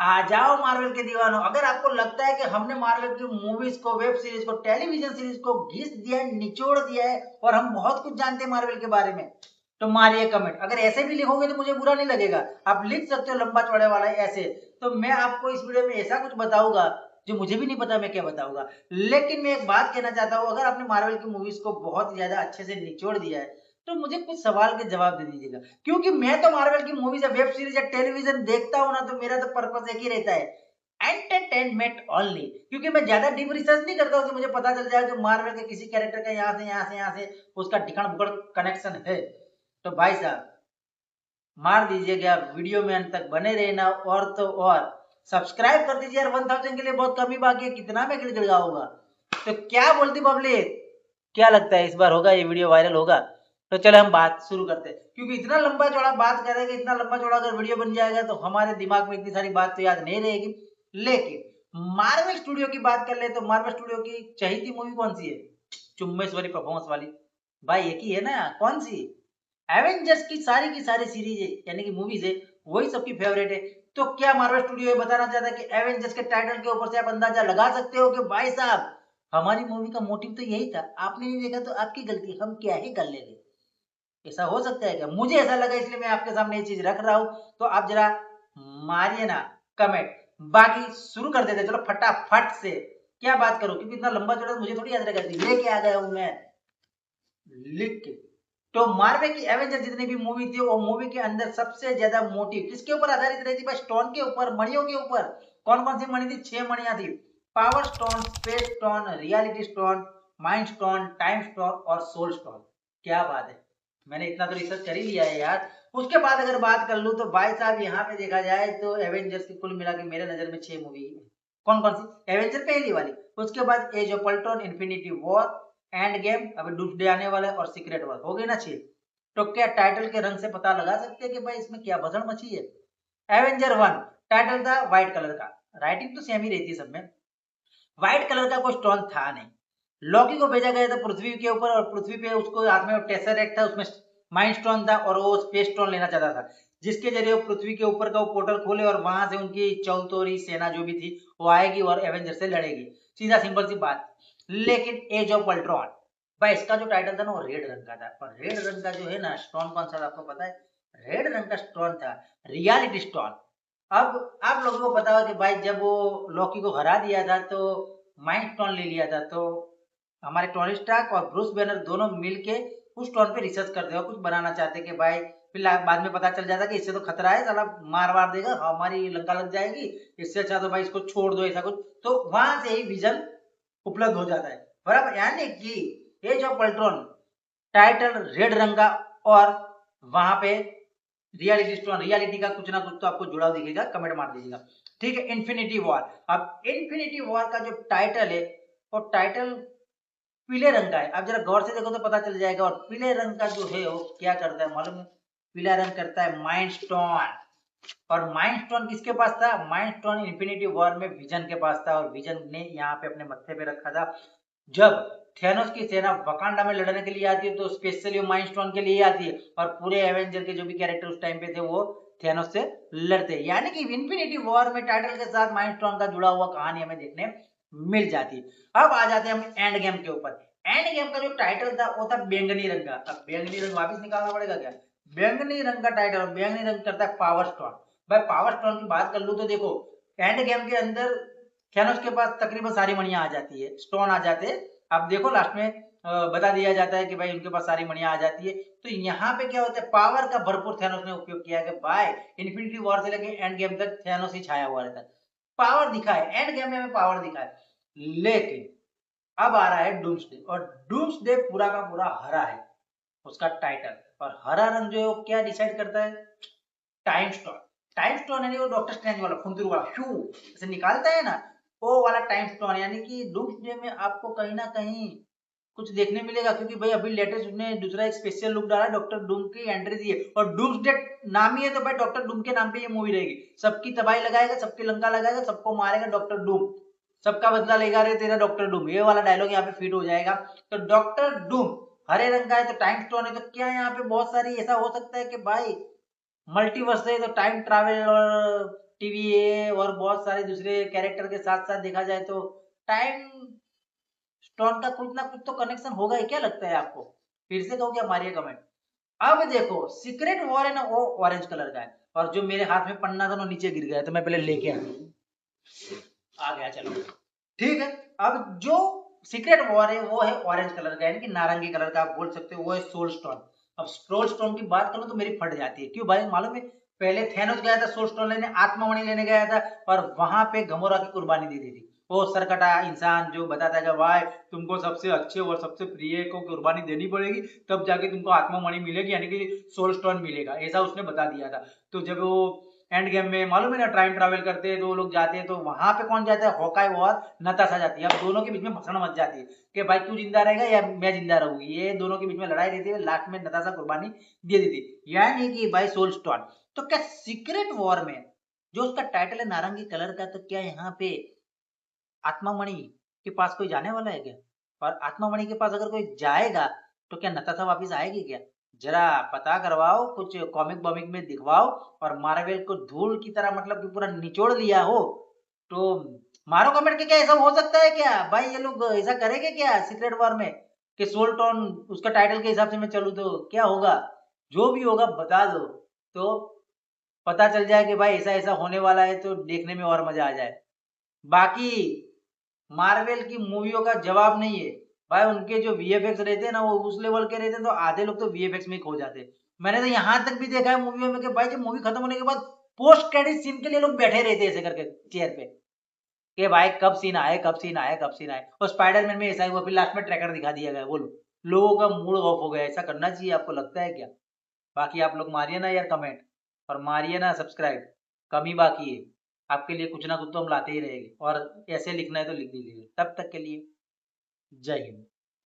आ जाओ मार्वल के दीवानों, अगर आपको लगता है कि हमने मार्वल की मूवीज को, वेब सीरीज को, टेलीविजन सीरीज को घिस दिया है, निचोड़ दिया है और हम बहुत कुछ जानते हैं मार्वल के बारे में, तो मारिए कमेंट। अगर ऐसे भी लिखोगे तो मुझे बुरा नहीं लगेगा, आप लिख सकते हो लंबा चौड़े वाला ऐसे, तो मैं आपको इस वीडियो में ऐसा कुछ बताऊंगा जो मुझे भी नहीं पता मैं क्या बताऊंगा। लेकिन मैं एक बात कहना चाहता हूँ, अगर आपने मार्वल की मूवीज को बहुत ज्यादा अच्छे से निचोड़ दिया है तो मुझे कुछ सवाल के जवाब दे दीजिएगा, क्योंकि मैं तो मार्वल की मूवीज या वेब सीरीज या टेलीविजन देखता हूं ना, तो मेरा तो पर्पस एक ही रहता है, एंटरटेनमेंट ओनली। क्योंकि मैं ज्यादा डीप रिसर्च नहीं करता हूं कि मुझे पता चल जाए कि मार्वल के किसी कैरेक्टर का यहाँ से उसका ढिकण बुकड़ कनेक्शन है। तो भाई साहब मार दीजिएगा, वीडियो में अंत तक बने रहना, और तो और सब्सक्राइब कर दीजिए यार, 1000 के लिए बहुत कमी बाकी है, कितना मैं गिड़गिड़ाऊंगा। तो क्या बोलती पब्लिक, क्या लगता है इस बार होगा ये वीडियो वायरल होगा? तो चले हम बात शुरू करते हैं, क्योंकि इतना लंबा चौड़ा बात करेंगे, इतना लंबा चौड़ा अगर वीडियो बन जाएगा तो हमारे दिमाग में इतनी सारी बात तो याद नहीं रहेगी। लेकिन मार्वल स्टूडियो की बात कर ले तो मार्वल स्टूडियो की चहीती मूवी कौन सी है? चुम्बेश्वरी परफॉर्मेंस वाली, भाई एक ही है ना, कौन सी? एवेंजर्स की सारी सीरीज है, यानी कि मूवीज है, वही सबकी फेवरेट है। तो क्या मार्वल स्टूडियो ये बताना चाहता है कि एवेंजर्स के टाइटल के ऊपर से आप अंदाजा लगा सकते हो कि भाई साहब हमारी मूवी का मोटिव तो यही था, आपने नहीं देखा तो आपकी गलती, हम क्या ही कर लेंगे। ऐसा हो सकता है क्या? मुझे ऐसा लगा इसलिए मैं आपके सामने ये चीज रख रहा हूं। तो आप जरा मारिए ना कमेंट, बाकी शुरू कर देते चलो फटाफट से। क्या बात करूं, क्योंकि इतना लंबा चौड़ा मुझे थोड़ी याद रहेगा, लेके आ गया हूं मैं लिख के। तो मार्वल की एवेंजर जितनी भी मूवी थी, वो मूवी के अंदर सबसे ज्यादा मोटिव किसके ऊपर आधारित रहती है? स्टोन के ऊपर, मणियों के ऊपर। कौन कौन सी मणि थी? 6 मणियां थी। Power stone, space stone, reality stone, mind stone, time stone और सोल स्टोन। क्या बात है, मैंने इतना तो रिसर्च कर ही लिया है यार। उसके बाद अगर बात कर लूं तो भाई साहब यहाँ पे देखा जाए तो एवेंजर्स की कुल मिला के मेरे नजर में 6 मूवी है। कौन कौन सी? एवेंजर पहली वाली, उसके बाद Age of Ultron, Infinity War, Endgame, अभी डूम्सडे आने वाला है, और सीक्रेट वॉर, हो गई ना 6। तो क्या टाइटल के रंग से पता लगा सकते हैं कि भाई इसमें क्या भसड़ मची है? एवेंजर 1 टाइटल था व्हाइट कलर का, राइटिंग तो सेम ही रहती है सब में, व्हाइट कलर का कोई स्टोन था नहीं। लॉकी को भेजा गया था पृथ्वी के ऊपर, और पृथ्वी पे उसको हाथ में टेसरेक्ट था, उसमें माइंड स्टोन था, और वो स्पेस स्टोन लेना चाहता था, जिसके जरिए वो पृथ्वी के ऊपर का वो पोर्टल खोले और वहां से उनकी चौतोरी सेना जो भी थी वो आएगी और एवेंजर से लड़ेगी। सीधा सिंपल सी बात। लेकिन एज ऑफ अल्ट्रॉन, भाई इसका जो टाइटल था ना वो रेड रंग का था, और रेड रंग का जो है ना स्टोन कौन सा था आपको पता है? रेड रंग का स्टोन था रियलिटी स्टोन। अब आप लोगों को पता हो कि भाई जब वो लॉकी को हरा दिया था तो माइंड स्टोन ले लिया था, तो हमारे टोनी स्टार्क और ब्रूस बैनर दोनों मिलके उस स्टोन पे रिसर्च करते हो, कुछ बनाना चाहते कि भाई, फिर बाद में पता चल जाता कि इससे तो खतरा है, साला मार वार देगा, हमारी लंका लग जाएगी, इससे अच्छा तो भाई इसको छोड़ दो, ऐसा कुछ। तो वहां से ही विजन उपलब्ध हो जाता है, बराबर। यानी कि Age of Ultron title red रंग का, और वहां पे रियलिटी स्टोन, रियलिटी का कुछ ना कुछ तो आपको जुड़ाव दिखेगा, कमेंट मार दीजिएगा। ठीक है, इन्फिनिटी वॉर। अब इन्फिनिटी वॉर का जो टाइटल है वो टाइटल पीले रंग का है, आप जरा गौर से देखो तो पता चल जाएगा। और पीले रंग का जो है वो क्या करता है मालूम है? पीला रंग करता है माइंड स्टोन। और माइंड स्टोन किसके पास था? माइंड स्टोन इन्फिनिटी वॉर में विजन के पास था, और विजन ने यहाँ पे अपने मत्थे पे रखा था। जब थेनोस की सेना वकांडा में लड़ने के लिए आती है तो स्पेशली माइंड स्टोन के लिए आती है, और पूरे एवेंजर के जो भी कैरेक्टर उस टाइम पे थे वो थेनोस से लड़ते हैं। यानी कि इन्फिनिटी वॉर में टाइटल के साथ माइंड स्टोन का जुड़ा हुआ कहानी हमें देखने मिल जाती है। अब आ जाते हैं हम एंड गेम के ऊपर। एंड गेम का जो टाइटल था वो था बैंगनी रंग का। अब बैंगनी रंग वापस निकालना पड़ेगा क्या? बैंगनी रंग का टाइटल, बैंगनी रंग करता है पावर स्टोन। भाई पावर स्टोन की बात कर लूं तो देखो, एंड गेम के अंदर थेनोस के पास तकरीबन सारी मणियां आ जाती है, स्टोन आ जाते हैं। आप देखो लास्ट में बता दिया जाता है कि भाई उनके पास सारी मणियां आ जाती है। तो यहाँ पे क्या होता है, पावर का भरपूर थेनोस ने उपयोग किया है कि भाई इन्फिनिटी वॉर से लेके एंड गेम तक थेनोस ही छाया हुआ रहता है, पावर दिखा है, एंड गेम में हमें पावर दिखा है। लेकिन अब आ रहा है डूम्सडे, और डूम्सडे पूरा का पूरा हरा है उसका टाइटल। और हरा रंग जो है वो क्या डिसाइड करता है? Time stone. टाइम स्टोन यानी वो डॉक्टर स्ट्रेंज वाला फुंतरू वाला शू ऐसे निकालता है ना, वो वाला टाइम स्टोन। यानी कि डूम्सडे में आपको कहीं ना कहीं कुछ देखने मिलेगा, क्योंकि भाई अभी लेटेस्ट उसने दूसरा एक स्पेशल लुक डाला, डॉक्टर डूम की एंट्री दी है, और डूम्सडे नाम ही है तो भाई डॉक्टर डूम के नाम पे ये मूवी रहेगी। सबकी तबाही लगाएगा, सबकी लंका लगाएगा, सबको मारेगा डॉक्टर डूम, सबका बदला लेगा रे तेरा डॉक्टर डूम, ये वाला डायलॉग यहाँ पे फिट हो जाएगा। तो डॉक्टर डूम हरे रंग का है तो टाइम स्टोन है, तो क्या यहाँ पे बहुत सारी ऐसा हो सकता है कि भाई मल्टीवर्स है तो टाइम ट्रैवल TVA और बहुत सारे दूसरे कैरेक्टर के साथ साथ देखा जाए तो टाइम स्टोन का कुछ ना कुछ तो कनेक्शन होगा ही, क्या लगता है आपको? फिर से कहो क्या, मारिए कमेंट। अब देखो सीक्रेट वॉर है ना, वो ऑरेंज कलर का है, और जो मेरे हाथ में पन्ना था ना नीचे गिर गया, तो मैं पहले लेके आ गया। चलो ठीक है। अब जो सीक्रेट वॉर है वो है ऑरेंज कलर का, यानी कि नारंगी कलर का आप बोल सकते हो, वो है सोल स्टोन। अब सोल स्टोन की बात करूं तो मेरी फट जाती है, क्यों भाई मालूम है? पहले थेनोस गया था सोल स्टोन लेने, आत्मामणि लेने गया था, और वहां पे गमोरा की कुर्बानी दे दी थी। वो सरकटा इंसान जो बताता है कि भाई तुमको सबसे अच्छे और सबसे प्रिय को कुर्बानी देनी पड़ेगी, तब जाके तुमको आत्मामणि मिलेगी, यानी कि सोल स्टोन मिलेगा, ऐसा उसने बता दिया था। तो जब वो एंड गेम में मालूम है ना टाइम ट्रैवल करते हैं, दो लोग जाते हैं, तो वहां पे कौन जाता है? हॉकाई और नताशा जाती है। अब दोनों के बीच में भसड़ मच जाती है कि भाई तू जिंदा रहेगा या मैं जिंदा रहूंगी, ये दोनों के बीच में लड़ाई रहती है। लास्ट में नताशा कुर्बानी दे दी थी, यानी कि भाई सोल स्टोन। तो क्या सीक्रेट वॉर में जो उसका टाइटल है नारंगी कलर का, तो क्या यहाँ पे आत्मामणि के पास कोई जाने वाला है क्या? और आत्मामणि के पास अगर कोई जाएगा तो क्या नताशा वापिस आएगी क्या? जरा पता करवाओ, कुछ कॉमिक बॉमिक में दिखवाओ, और मार्वल को धूल की तरह मतलब कि पूरा निचोड़ लिया हो तो मारो कमेंट के। क्या ऐसा हो सकता है क्या भाई? ये लोग ऐसा करेंगे क्या सीक्रेट वॉर में कि सोल टोन उसका टाइटल के हिसाब से मैं चलूं तो क्या होगा? जो भी होगा बता दो, तो पता चल जाए कि भाई ऐसा ऐसा होने वाला है, तो देखने में और मजा आ जाए। बाकी मार्वल की मूवियों का जवाब नहीं है भाई। उनके जो वीएफएक्स रहते हैं ना, वो उस लेवल के रहते हैं, तो आधे लोग तो वीएफएक्स में खो जाते हैं। मैंने तो यहाँ तक भी देखा है मूवियों में कि भाई जब मूवी खत्म होने के बाद पोस्ट क्रेडिट सीन के लिए लोग बैठे रहते हैं ऐसे करके चेयर पे, कि भाई कब सीन आए, कब सीन आए, कब सीन आए। और स्पाइडरमैन में ऐसा ही हुआ, फिर लास्ट में ट्रैकर दिखा दिया गया। बोलो, लोगों का मूड ऑफ हो गया। ऐसा करना चाहिए? आपको लगता है क्या? बाकी आप लोग मारिए ना यार कमेंट, और मारिए ना सब्सक्राइब, कम ही बाकी है। आपके लिए कुछ ना कुछ तो हम लाते ही रहेंगे, और ऐसे लिखना है तो लिख दीजिए। तब तक के लिए जय हिंद।